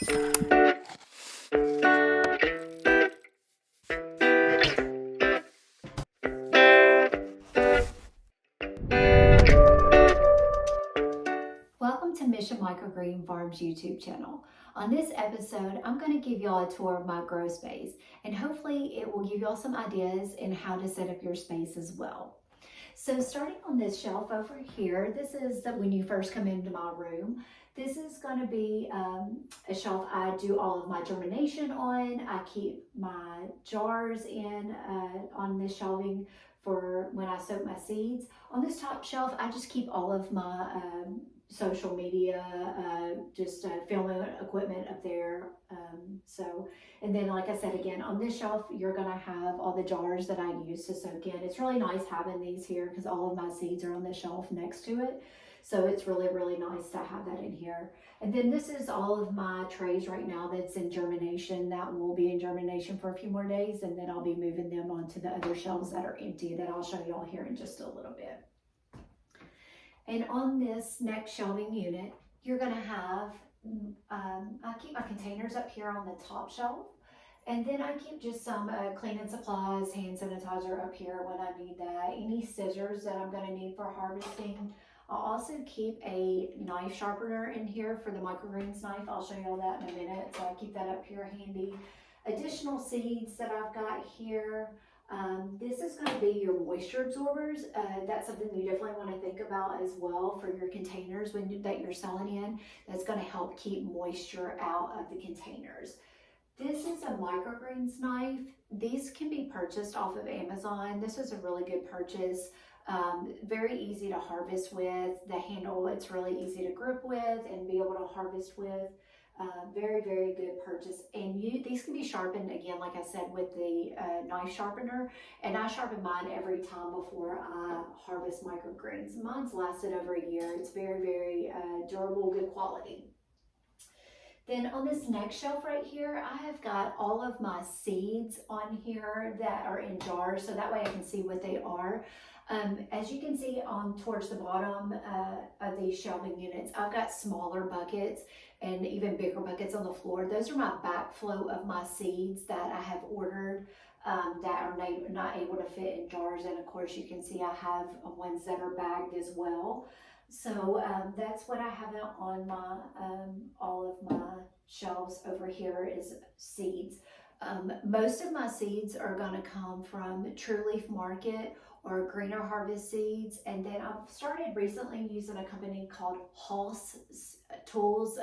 Welcome to Mission Microgreen Farms YouTube channel. On this episode, I'm going to give y'all a tour of my grow space, and hopefully it will give y'all some ideas in how to set up your space as well. So starting on this shelf over here, this is when you first come into my room. This is going to be a shelf I do all of my germination on. I keep my jars in on this shelving for when I soak my seeds. On this top shelf, I just keep all of my social media, filming equipment up there. And then like I said, again, on this shelf, you're gonna have all the jars that I use to soak in. It's really nice having these here because all of my seeds are on the shelf next to it. So it's really, really nice to have that in here. And then this is all of my trays right now that's in germination. That will be in germination for a few more days, and then I'll be moving them onto the other shelves that are empty that I'll show y'all here in just a little bit. And on this next shelving unit, you're gonna have, I keep my containers up here on the top shelf. And then I keep just some cleaning supplies, hand sanitizer up here when I need that, any scissors that I'm gonna need for harvesting. I'll also keep a knife sharpener in here for the microgreens knife. I'll show you all that in a minute. So I keep that up here handy. Additional seeds that I've got here. This is going to be your moisture absorbers. That's something you definitely want to think about as well for your containers that you're selling in. That's going to help keep moisture out of the containers. This is a microgreens knife. These can be purchased off of Amazon. This is a really good purchase. Very easy to harvest with. The handle, it's really easy to grip with and be able to harvest with. Very, very good purchase. And these can be sharpened, again, like I said, with the knife sharpener. And I sharpen mine every time before I harvest microgreens. Mine's lasted over a year. It's very, very durable, good quality. Then on this next shelf right here, I have got all of my seeds on here that are in jars, so that way I can see what they are. As you can see towards the bottom of these shelving units, I've got smaller buckets and even bigger buckets on the floor. Those are my backflow of my seeds that I have ordered that are not able to fit in jars. And of course you can see I have ones that are bagged as well. So that's what I have on my all of my shelves over here is seeds. Most of my seeds are going to come from True Leaf Market or Greener Harvest Seeds. And then I've started recently using a company called Hoss Tools.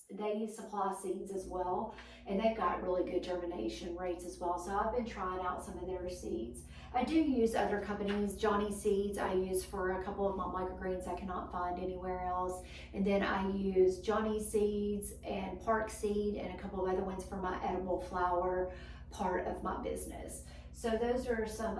They supply seeds as well, and they've got really good germination rates as well. So I've been trying out some of their seeds. I do use other companies. Johnny Seeds I use for a couple of my microgreens I cannot find anywhere else. And then I use Johnny Seeds and Park Seed and a couple of other ones for my edible flower part of my business. So those are some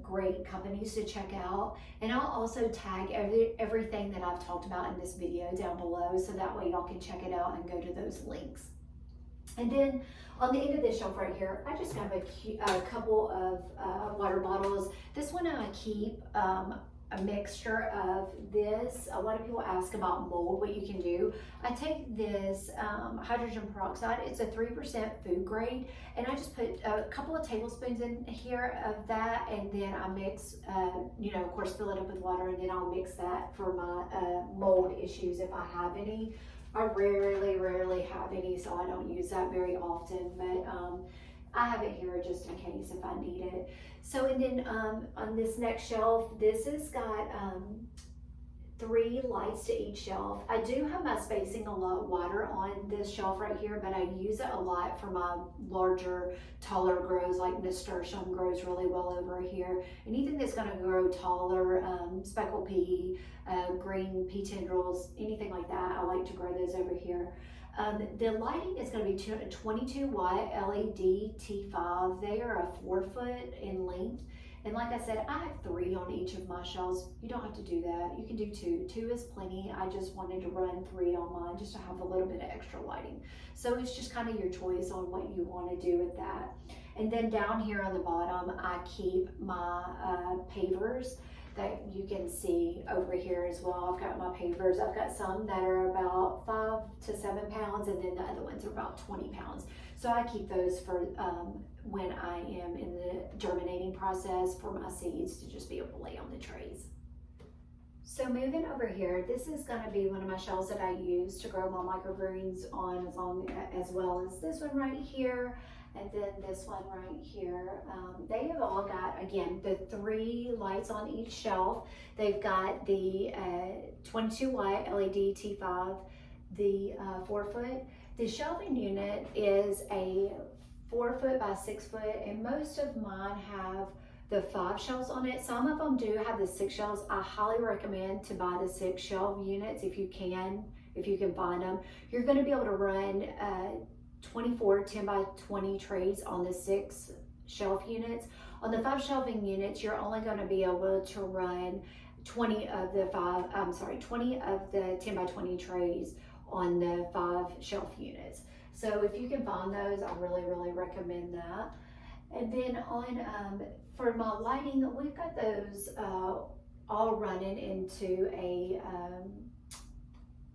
great companies to check out. And I'll also tag everything that I've talked about in this video down below, so that way y'all can check it out and go to those links. And then on the end of this shelf right here, I just have a couple of water bottles. This one I keep a mixture of this. A lot of people ask about mold, what you can do. I take this hydrogen peroxide. It's a 3% food grade, and I just put a couple of tablespoons in here of that, and then I mix, of course, fill it up with water, and then I'll mix that for my mold issues if I have any. I rarely have any, so I don't use that very often, but I have it here just in case if I need it. So, and then on this next shelf, this has got 3 lights to each shelf. I do have my spacing a lot wider on this shelf right here, but I use it a lot for my larger, taller grows, like nasturtium grows really well over here. Anything that's gonna grow taller, speckled pea, green pea tendrils, anything like that, I like to grow those over here. The lighting is going to be a 22 watt LED T5. They are a 4 foot in length. And like I said, I have 3 on each of my shelves. You don't have to do that. You can do 2. 2 is plenty. I just wanted to run 3 on mine just to have a little bit of extra lighting. So it's just kind of your choice on what you want to do with that. And then down here on the bottom, I keep my pavers. that you can see over here as well. I've got my pavers. I've got some that are about 5 to 7 pounds, and then the other ones are about 20 pounds. So I keep those for when I am in the germinating process for my seeds to just be able to lay on the trays. So moving over here, this is going to be one of my shells that I use to grow my microgreens on, as well as this one right here, and then this one right here. They have all got, again, the 3 lights on each shelf. They've got the 22 watt LED T5, the 4 foot. The shelving unit is a 4 foot by 6 foot, and most of mine have the 5 shelves on it. Some of them do have the 6 shelves. I highly recommend to buy the 6 shelf units if you can find them. You're going to be able to run 24 10 by 20 trays on the 6 shelf units. On the 5 shelving units, you're only going to be able to run 20 of the 10 by 20 trays on the 5 shelf units. So if you can find those, I really recommend that. And then on for my lighting, we've got those all running into a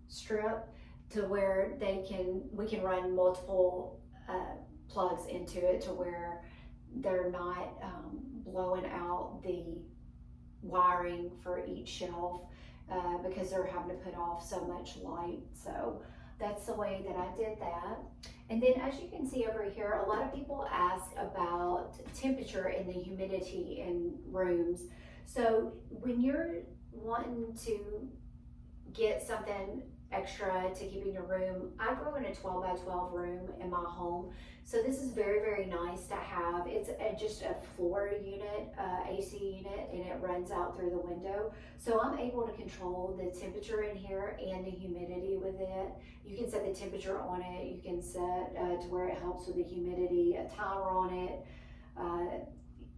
strip to where we can run multiple plugs into it to where they're not blowing out the wiring for each shelf because they're having to put off so much light. So that's the way that I did that. And then as you can see over here, a lot of people ask about temperature and the humidity in rooms. So when you're wanting to get something extra to keep in your room, I grow in a 12 by 12 room in my home. So this is very nice to have. It's just a floor unit, AC unit, and it runs out through the window. So I'm able to control the temperature in here and the humidity with it. You can set the temperature on it. You can set to where it helps with the humidity, a timer on it,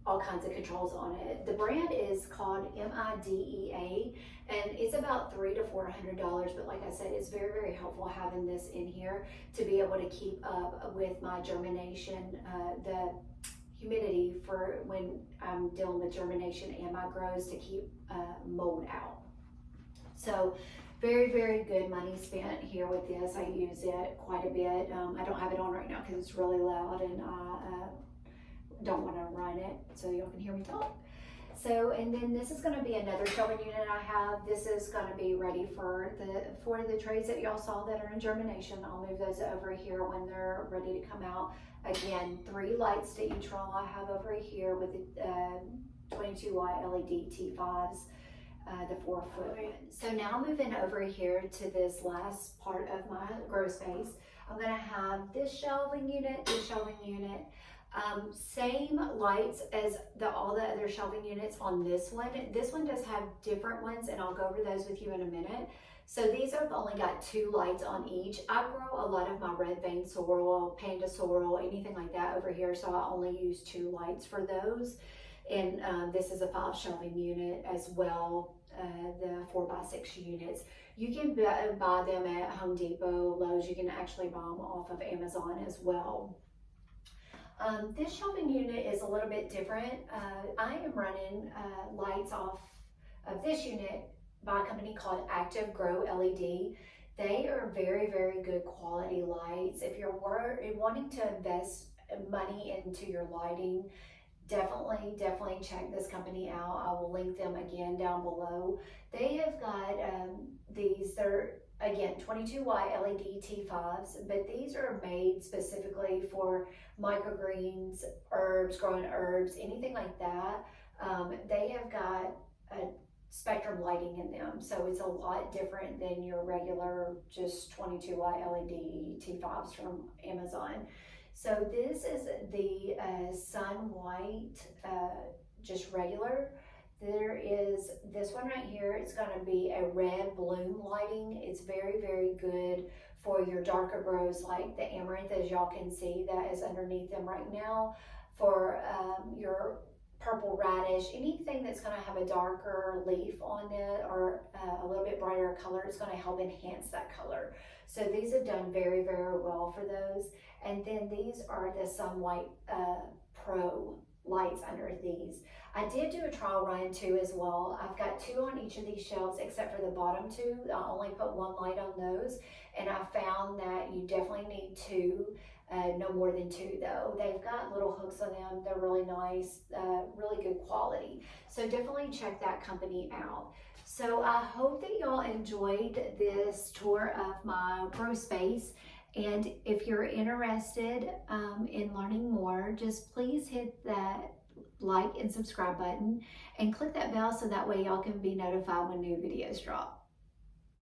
all kinds of controls on it. The brand is called MIDEA, and it's about $300 to $400, but like I said, it's very helpful having this in here to be able to keep up with my germination, the humidity for when I'm dealing with germination and my grows to keep mold out. So very good money spent here with this. I use it quite a bit. I don't have it on right now because it's really loud, and I don't want to run it so y'all can hear me talk. So, and then this is going to be another shelving unit I have. This is going to be ready for the trays that y'all saw that are in germination. I'll move those over here when they're ready to come out. Again, 3 lights to each row I have over here with the 22 watt LED T5s, the 4 foot. So now moving over here to this last part of my grow space, I'm going to have this shelving unit, this shelving unit. Same lights as all the other shelving units on this one. This one does have different ones, and I'll go over those with you in a minute. So these have only got 2 lights on each. I grow a lot of my red vein sorrel, panda sorrel, anything like that over here, so I only use 2 lights for those. And this is a 5 shelving unit as well, the 4 by 6 units. You can buy them at Home Depot, Lowe's. You can actually buy them off of Amazon as well. This shelving unit is a little bit different. I am running lights off of this unit by a company called Active Grow LED. They are very good quality lights. If you're wanting to invest money into your lighting, definitely check this company out. I will link them again down below. They have got they're again 22 watt LED T5s, but these are made specifically for microgreens, growing herbs, anything like that. They have got a spectrum lighting in them, so it's a lot different than your regular just 22 watt LED T5s from Amazon. So this is the sun white, just regular. There is this one right here. It's going to be a red bloom lighting. It's very good for your darker grows like the amaranth, as y'all can see that is underneath them right now. For your purple radish, anything that's going to have a darker leaf on it or a little bit brighter color, it's going to help enhance that color. So these have done very well for those. And then these are the Sun White Pro lights under these. I did do a trial run too as well. I've got 2 on each of these shelves except for the bottom 2. I only put 1 light on those, and I found that you definitely need 2. No more than 2 though. They've got little hooks on them. They're really nice, really good quality. So definitely check that company out. So I hope that y'all enjoyed this tour of my grow space. And if you're interested in learning more, just please hit that like and subscribe button and click that bell so that way y'all can be notified when new videos drop.